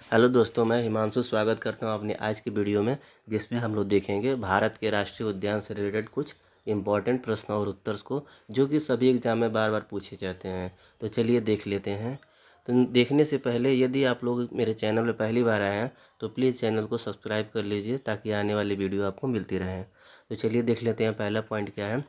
Hello दोस्तों, मैं हिमांशु स्वागत करता हूं अपनी आज की वीडियो में, जिसमें हम लोग देखेंगे भारत के राष्ट्रीय उद्यान से रिलेटेड कुछ इम्पॉर्टेंट प्रश्न और उत्तर को, जो कि सभी एग्जाम में बार बार पूछे जाते हैं। तो चलिए देख लेते हैं। तो देखने से पहले यदि आप लोग मेरे चैनल में पहली बार आए हैं तो प्लीज़ चैनल को सब्सक्राइब कर लीजिए, ताकि आने वाली वीडियो आपको मिलती रहे। तो चलिए देख लेते हैं पहला पॉइंट क्या है।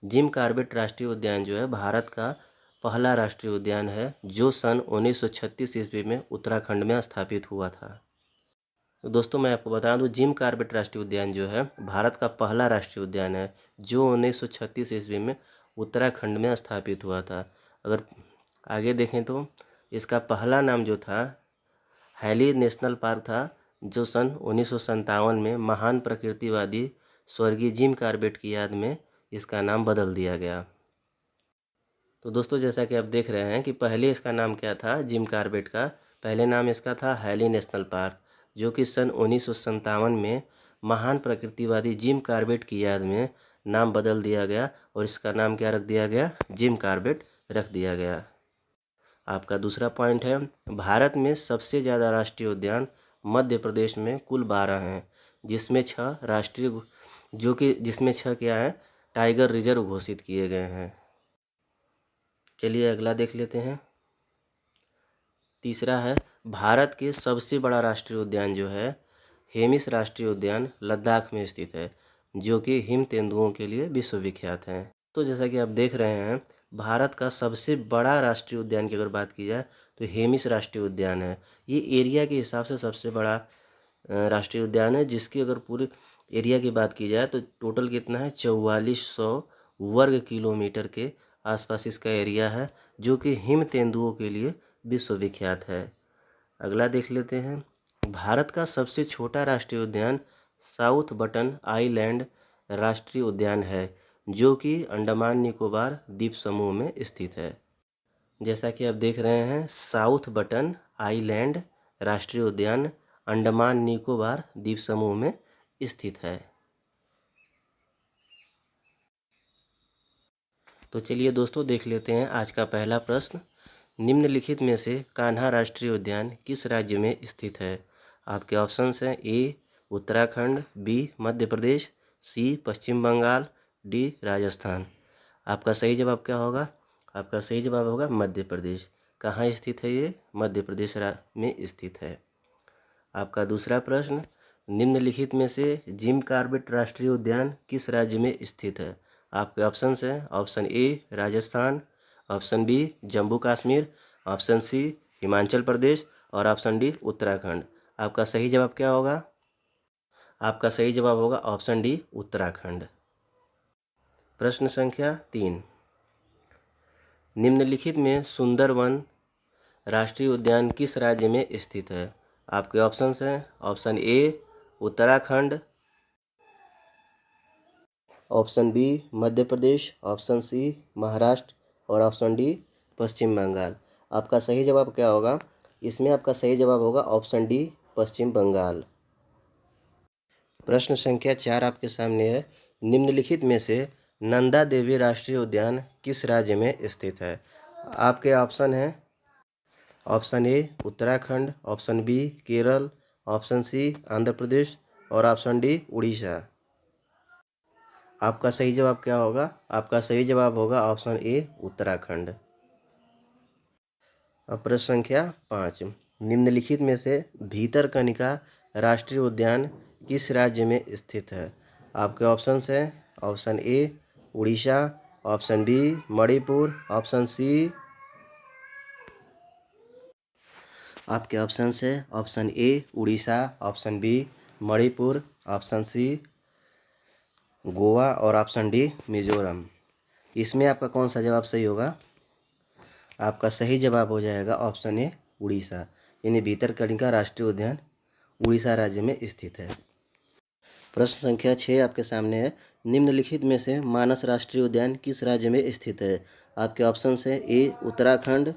जिम कॉर्बेट राष्ट्रीय उद्यान जो है भारत का पहला राष्ट्रीय उद्यान है, जो सन 1936 ईस्वी में उत्तराखंड में स्थापित हुआ था। तो दोस्तों मैं आपको बता दूं, जिम कॉर्बेट राष्ट्रीय उद्यान जो है भारत का पहला राष्ट्रीय उद्यान है, जो 1936 ईस्वी में उत्तराखंड में स्थापित हुआ था। अगर आगे देखें तो इसका पहला नाम जो था हैली नेशनल पार्क था, जो सन 1957 में महान प्रकृतिवादी स्वर्गीय जिम कॉर्बेट की याद में इसका नाम बदल दिया गया। तो दोस्तों जैसा कि आप देख रहे हैं कि पहले इसका नाम क्या था, जिम कॉर्बेट का पहले नाम इसका था हैली नेशनल पार्क, जो कि सन 1957 में महान प्रकृतिवादी जिम कॉर्बेट की याद में नाम बदल दिया गया, और इसका नाम क्या रख दिया गया, जिम कॉर्बेट रख दिया गया। आपका दूसरा पॉइंट है, भारत में सबसे ज़्यादा राष्ट्रीय उद्यान मध्य प्रदेश में कुल 12 हैं, जिसमें 6 राष्ट्रीय जिसमें 6 क्या है, टाइगर रिजर्व घोषित किए गए हैं। चलिए अगला देख लेते हैं। तीसरा है, भारत के सबसे बड़ा राष्ट्रीय उद्यान जो है हेमिस राष्ट्रीय उद्यान लद्दाख में स्थित है, जो कि हिम तेंदुओं के लिए विश्वविख्यात है। तो जैसा कि आप देख रहे हैं, भारत का सबसे बड़ा राष्ट्रीय उद्यान की अगर बात की जाए तो हेमिस राष्ट्रीय उद्यान है। ये एरिया के हिसाब से सबसे बड़ा राष्ट्रीय उद्यान है, जिसकी अगर पूरे एरिया की बात की जाए तो टोटल कितना है, 4400 वर्ग किलोमीटर के आसपास इसका एरिया है, जो कि हिम तेंदुओं के लिए विश्वविख्यात है। अगला देख लेते हैं। भारत का सबसे छोटा राष्ट्रीय उद्यान साउथ बटन आइलैंड राष्ट्रीय उद्यान है, जो कि अंडमान निकोबार द्वीप समूह में स्थित है। जैसा कि आप देख रहे हैं, साउथ बटन आइलैंड राष्ट्रीय उद्यान अंडमान निकोबार द्वीप समूह में स्थित है। तो चलिए दोस्तों देख लेते हैं आज का पहला प्रश्न। निम्नलिखित में से कान्हा राष्ट्रीय उद्यान किस राज्य में स्थित है? आपके ऑप्शंस हैं, ए उत्तराखंड, बी मध्य प्रदेश, सी पश्चिम बंगाल, डी राजस्थान। आपका सही जवाब क्या होगा? आपका सही जवाब होगा मध्य प्रदेश। कहाँ स्थित है ये? मध्य प्रदेश में स्थित है। आपका दूसरा प्रश्न, निम्नलिखित में से जिम कॉर्बेट राष्ट्रीय उद्यान किस राज्य में स्थित है? आपके ऑप्शंस हैं, option A Rajasthan, option B Jammu Kashmir, option C Himachal Pradesh, और ऑप्शन डी उत्तराखंड। आपका सही जवाब क्या होगा? आपका सही जवाब होगा ऑप्शन डी उत्तराखंड। प्रश्न संख्या 3, निम्नलिखित में सुंदरवन राष्ट्रीय उद्यान किस राज्य में स्थित है? आपके ऑप्शंस हैं, option A Uttarakhand, option B Madhya Pradesh, option C Maharashtra, और ऑप्शन डी पश्चिम बंगाल। आपका सही जवाब क्या होगा? इसमें आपका सही जवाब होगा ऑप्शन डी पश्चिम बंगाल। प्रश्न संख्या 4 आपके सामने है, निम्नलिखित में से नंदा देवी राष्ट्रीय उद्यान किस राज्य में स्थित है? आपके ऑप्शन हैं, option A Uttarakhand, option B Kerala, option C Andhra Pradesh, और ऑप्शन डी उड़ीसा। आपका सही जवाब क्या होगा? आपका सही जवाब होगा ऑप्शन ए उत्तराखंड। अब प्रश्न संख्या 5, निम्नलिखित में से भीतरकनिका राष्ट्रीय उद्यान किस राज्य में स्थित है? आपके ऑप्शंस हैं, option A Orissa, option B Manipur, option C, आपके ऑप्शन है option A Orissa, option B Manipur, option C Goa, और ऑप्शन डी मिजोरम। इसमें आपका कौन सा जवाब सही होगा? आपका सही जवाब हो जाएगा ऑप्शन ए उड़ीसा, यानी भीतरकनिका राष्ट्रीय उद्यान उड़ीसा राज्य में स्थित है। प्रश्न संख्या 6 आपके सामने है, निम्नलिखित में से मानस राष्ट्रीय उद्यान किस राज्य में स्थित है? आपके ऑप्शन है, ए उत्तराखंड,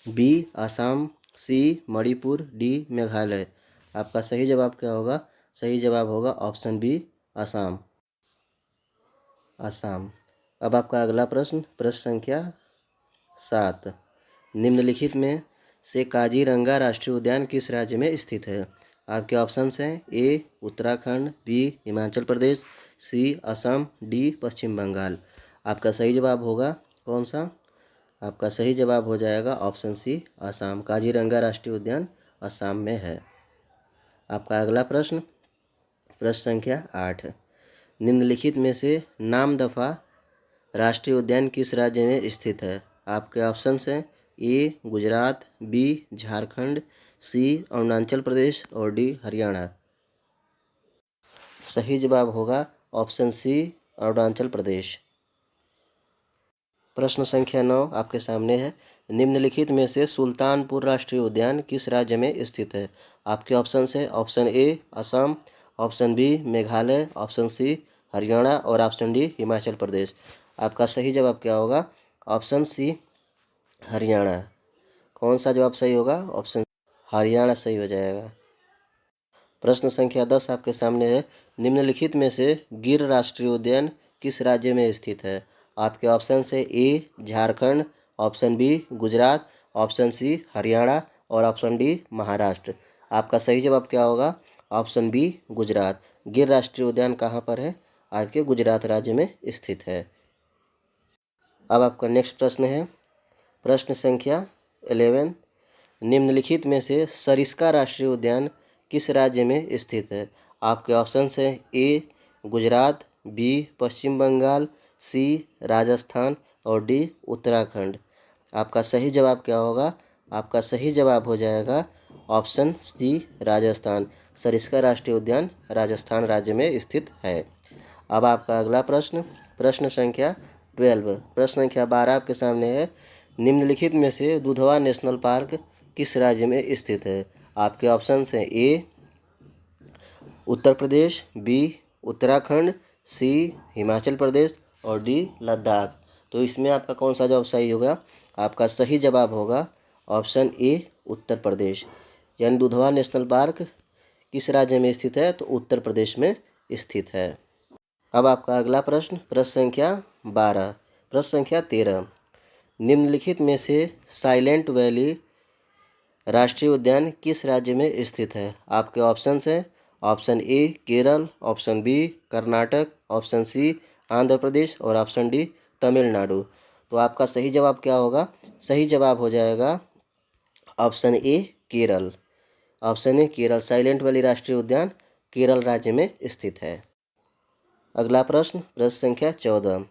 बी असम, सी मणिपुर, डी मेघालय। आपका सही जवाब क्या होगा? सही जवाब होगा ऑप्शन बी असम। असम। अब आपका अगला प्रश्न, प्रश्न संख्या 7, निम्नलिखित में से काजीरंगा राष्ट्रीय उद्यान किस राज्य में स्थित है? आपके ऑप्शंस हैं ए उत्तराखंड, बी हिमाचल प्रदेश, सी असम, डी पश्चिम बंगाल। आपका सही जवाब होगा कौन सा? आपका सही जवाब हो जाएगा ऑप्शन सी असम। काजीरंगा राष्ट्रीय उद्यान असम में है। आपका अगला प्रश्न, प्रश्न संख्या 8, निम्नलिखित में से नामदफा राष्ट्रीय उद्यान किस राज्य में स्थित है? आपके ऑप्शंस हैं ए गुजरात, बी झारखंड, सी अरुणाचल प्रदेश और डी हरियाणा। सही जवाब होगा ऑप्शन सी अरुणाचल प्रदेश। प्रश्न संख्या 9 आपके सामने है, निम्नलिखित में से सुल्तानपुर राष्ट्रीय उद्यान किस राज्य में स्थित है? आपके ऑप्शंस है option A Assam, option B Meghalaya, option C Haryana और ऑप्शन डी हिमाचल प्रदेश। आपका सही जवाब क्या होगा? Option C Haryana. कौन सा जवाब सही होगा? ऑप्शन हरियाणा सही हो जाएगा। प्रश्न संख्या 10 आपके सामने है, निम्नलिखित में से गिर राष्ट्रीय उद्यान किस राज्य में स्थित है? आपके ऑप्शन है A Jharkhand, option B Gujarat, option C Haryana और ऑप्शन डी महाराष्ट्र। आपका सही जवाब क्या होगा? Option B Gujarat. गिर राष्ट्रीय उद्यान कहाँ पर है? आपके गुजरात राज्य में स्थित है। अब आपका नेक्स्ट प्रश्न है, प्रश्न संख्या 11, निम्नलिखित में से सरिस्का राष्ट्रीय उद्यान किस राज्य में स्थित है? आपके ऑप्शंस हैं ए गुजरात, बी पश्चिम बंगाल, सी राजस्थान और डी उत्तराखंड। आपका सही जवाब क्या होगा? आपका सही जवाब हो जाएगा ऑप्शन सी राजस्थान। सरिस्का राष्ट्रीय उद्यान राजस्थान राज्य में स्थित है। अब आपका अगला प्रश्न, प्रश्न संख्या 12, प्रश्न संख्या 12 आपके सामने है, निम्नलिखित में से दुधवा नेशनल पार्क किस राज्य में स्थित है? आपके ऑप्शंस हैं ए उत्तर प्रदेश, बी उत्तराखंड, सी हिमाचल प्रदेश और डी लद्दाख। तो इसमें आपका कौन सा जवाब सही होगा? आपका सही जवाब होगा ऑप्शन ए उत्तर प्रदेश। यानी दुधवा नेशनल पार्क किस राज्य में स्थित है? तो उत्तर प्रदेश में स्थित है। अब आपका अगला प्रश्न, प्रश्न संख्या 12, प्रश्न संख्या 13, निम्नलिखित में से साइलेंट वैली राष्ट्रीय उद्यान किस राज्य में स्थित है? आपके ऑप्शंस हैं option A Kerala, option B Karnataka, option C Andhra Pradesh और ऑप्शन डी तमिलनाडु। तो आपका सही जवाब क्या होगा? सही जवाब हो जाएगा option A Kerala. Option A Kerala, silent valley राष्ट्रीय उद्यान केरल राज्य में स्थित है। अगला प्रश्न, प्रश्न संख्या 14,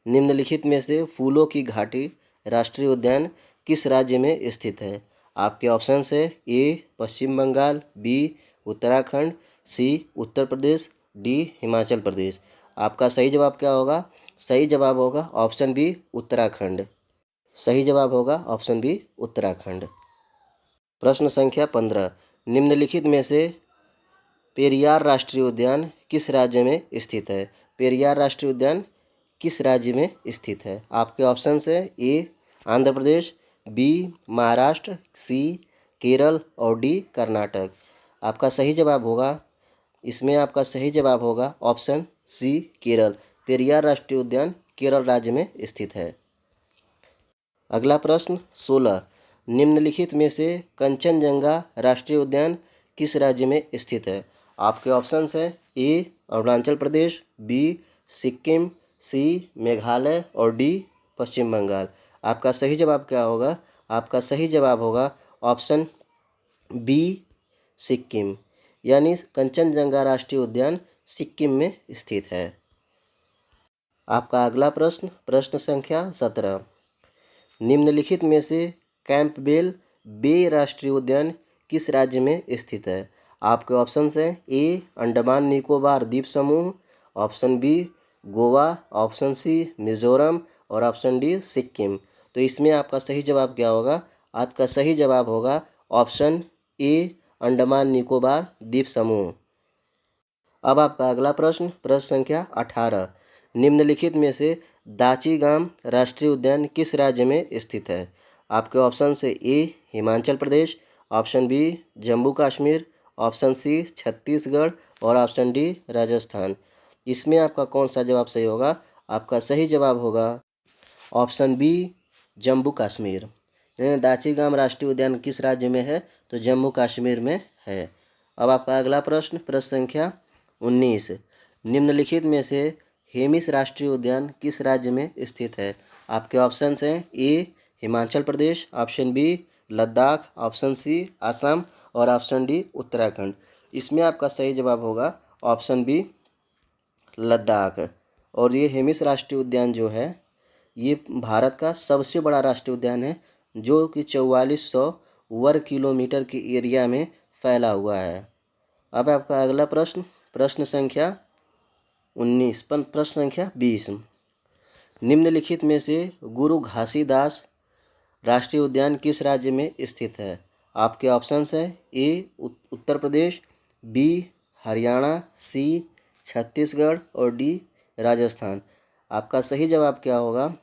निम्नलिखित में से फूलों की घाटी राष्ट्रीय उद्यान किस राज्य में स्थित है? आपके ऑप्शंस है ए पश्चिम बंगाल, बी उत्तराखंड, सी उत्तर प्रदेश, डी हिमाचल प्रदेश। आपका सही जवाब क्या होगा? सही जवाब होगा ऑप्शन बी उत्तराखंड। सही जवाब होगा ऑप्शन बी उत्तराखंड। प्रश्न संख्या 15, निम्नलिखित में से पेरियार राष्ट्रीय उद्यान किस राज्य में स्थित है? पेरियार राष्ट्रीय उद्यान किस राज्य में स्थित है? आपके ऑप्शंस है ए आंध्र प्रदेश, बी महाराष्ट्र, सी केरल और डी कर्नाटक। आपका सही जवाब होगा, इसमें आपका सही जवाब होगा ऑप्शन सी केरल। पेरियार राष्ट्रीय उद्यान केरल राज्य में स्थित है। अगला प्रश्न 16, निम्नलिखित में से कंचनजंगा राष्ट्रीय उद्यान किस राज्य में स्थित है? आपके ऑप्शंस हैं ए अरुणाचल प्रदेश, बी सिक्किम, सी मेघालय और डी पश्चिम बंगाल। आपका सही जवाब क्या होगा? आपका सही जवाब होगा ऑप्शन बी सिक्किम। यानी कंचनजंगा राष्ट्रीय उद्यान सिक्किम में स्थित है। आपका अगला प्रश्न, प्रश्न संख्या 17, निम्नलिखित में से कैंपबेल बे राष्ट्रीय उद्यान किस राज्य में स्थित है? आपके ऑप्शंस हैं ए अंडमान निकोबार द्वीप समूह, option B Goa, option C Mizoram और ऑप्शन डी सिक्किम। तो इसमें आपका सही जवाब क्या होगा? आपका सही जवाब होगा ऑप्शन ए अंडमान निकोबार द्वीप समूह। अब आपका अगला प्रश्न, प्रश्न संख्या 18, निम्नलिखित में से दाचीगाम राष्ट्रीय उद्यान किस राज्य में स्थित है? आपके ऑप्शन से A Himachal Pradesh, option B Jammu Kashmir, option C Chhattisgarh और ऑप्शन डी राजस्थान। इसमें आपका कौन सा जवाब सही होगा? आपका सही जवाब होगा ऑप्शन बी जम्मू कश्मीर। दाचीगाम राष्ट्रीय उद्यान किस राज्य में है? तो जम्मू कश्मीर में है। अब आपका अगला प्रश्न, प्रश्न संख्या 19, निम्नलिखित में से हेमिस राष्ट्रीय उद्यान किस राज्य में स्थित है? आपके ऑप्शंस हैं A Himachal Pradesh, option B Ladakh, option C Assam और ऑप्शन डी उत्तराखंड। इसमें आपका सही जवाब होगा ऑप्शन बी लद्दाख। और ये हेमिस राष्ट्रीय उद्यान जो है ये भारत का सबसे बड़ा राष्ट्रीय उद्यान है जो कि 4400 वर्ग किलोमीटर के एरिया में फैला हुआ है। अब आपका अगला प्रश्न, प्रश्न संख्या 19, प्रश्न संख्या 20, निम्नलिखित में से गुरु घासीदास राष्ट्रीय उद्यान किस राज्य में स्थित है? आपके ऑप्शंस हैं ए उत्तर प्रदेश, बी हरियाणा, सी छत्तीसगढ़ और डी राजस्थान। आपका सही जवाब क्या होगा?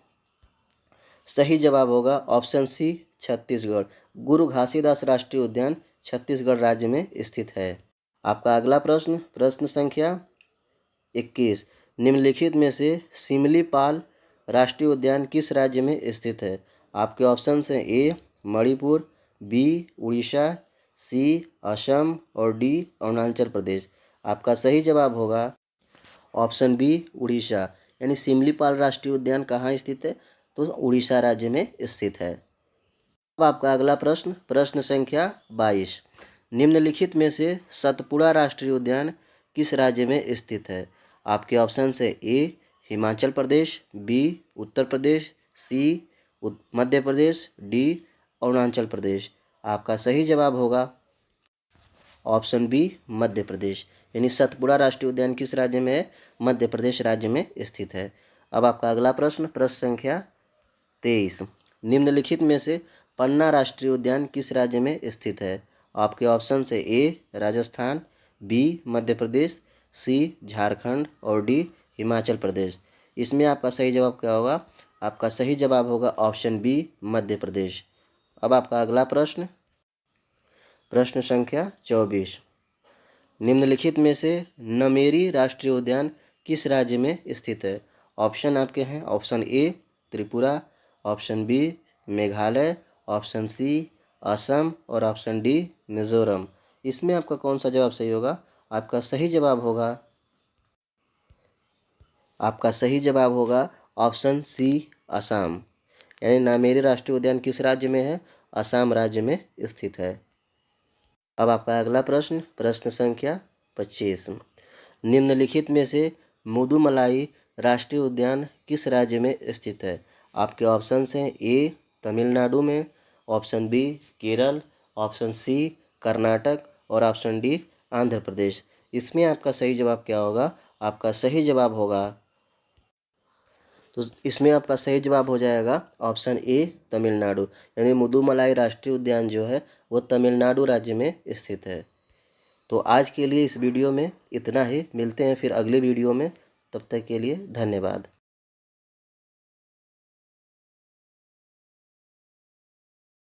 सही जवाब होगा ऑप्शन सी छत्तीसगढ़। गुरु घासीदास राष्ट्रीय उद्यान छत्तीसगढ़ राज्य में स्थित है। आपका अगला प्रश्न, प्रश्न संख्या 21, निम्नलिखित में से सिमलीपाल राष्ट्रीय उद्यान किस राज्य में स्थित है? आपके ऑप्शंस हैं ए मणिपुर, बी उड़ीसा, सी असम और डी अरुणाचल प्रदेश। आपका सही जवाब होगा ऑप्शन बी उड़ीसा। यानी सिमलीपाल राष्ट्रीय उद्यान कहाँ स्थित है? तो उड़ीसा राज्य में स्थित है। अब आपका अगला प्रश्न, प्रश्न संख्या 22, निम्नलिखित में से सतपुड़ा राष्ट्रीय उद्यान किस राज्य में स्थित है? आपके ऑप्शन है ए हिमाचल प्रदेश, बी उत्तर प्रदेश, सी मध्य प्रदेश, डी अरुणाचल प्रदेश। आपका सही जवाब होगा ऑप्शन बी मध्य प्रदेश। यानी सतपुड़ा राष्ट्रीय उद्यान किस राज्य में है? मध्य प्रदेश राज्य में स्थित है। अब आपका अगला प्रश्न, प्रश्न संख्या 23, निम्नलिखित में से पन्ना राष्ट्रीय उद्यान किस राज्य में स्थित है? आपके ऑप्शन है ए राजस्थान, बी मध्य प्रदेश, सी झारखंड और डी हिमाचल प्रदेश। इसमें आपका सही जवाब क्या होगा? आपका सही जवाब होगा ऑप्शन बी मध्य प्रदेश। अब आपका अगला प्रश्न, प्रश्न संख्या 24, निम्नलिखित में से नमेरी राष्ट्रीय उद्यान किस राज्य में स्थित है? ऑप्शन आपके हैं option A Tripura, option B Meghalaya, option C Assam और ऑप्शन डी मिजोरम। इसमें आपका कौन सा जवाब सही होगा? आपका सही जवाब होगा ऑप्शन सी असम। यानी नामेरी राष्ट्रीय उद्यान किस राज्य में है? असम राज्य में स्थित है। अब आपका अगला प्रश्न, प्रश्न संख्या 25, निम्नलिखित में से मुदुमलाई राष्ट्रीय उद्यान किस राज्य में स्थित है? आपके ऑप्शंस हैं ए तमिलनाडु में, option B Kerala, option C Karnataka और ऑप्शन डी आंध्र प्रदेश। इसमें आपका सही जवाब क्या होगा? आपका सही जवाब होगा, तो इसमें आपका सही जवाब हो जाएगा ऑप्शन ए तमिलनाडु। यानी मुदुमलाई राष्ट्रीय उद्यान जो है वो तमिलनाडु राज्य में स्थित है। तो आज के लिए इस वीडियो में इतना ही, मिलते हैं फिर अगले वीडियो में, तब तक के लिए धन्यवाद।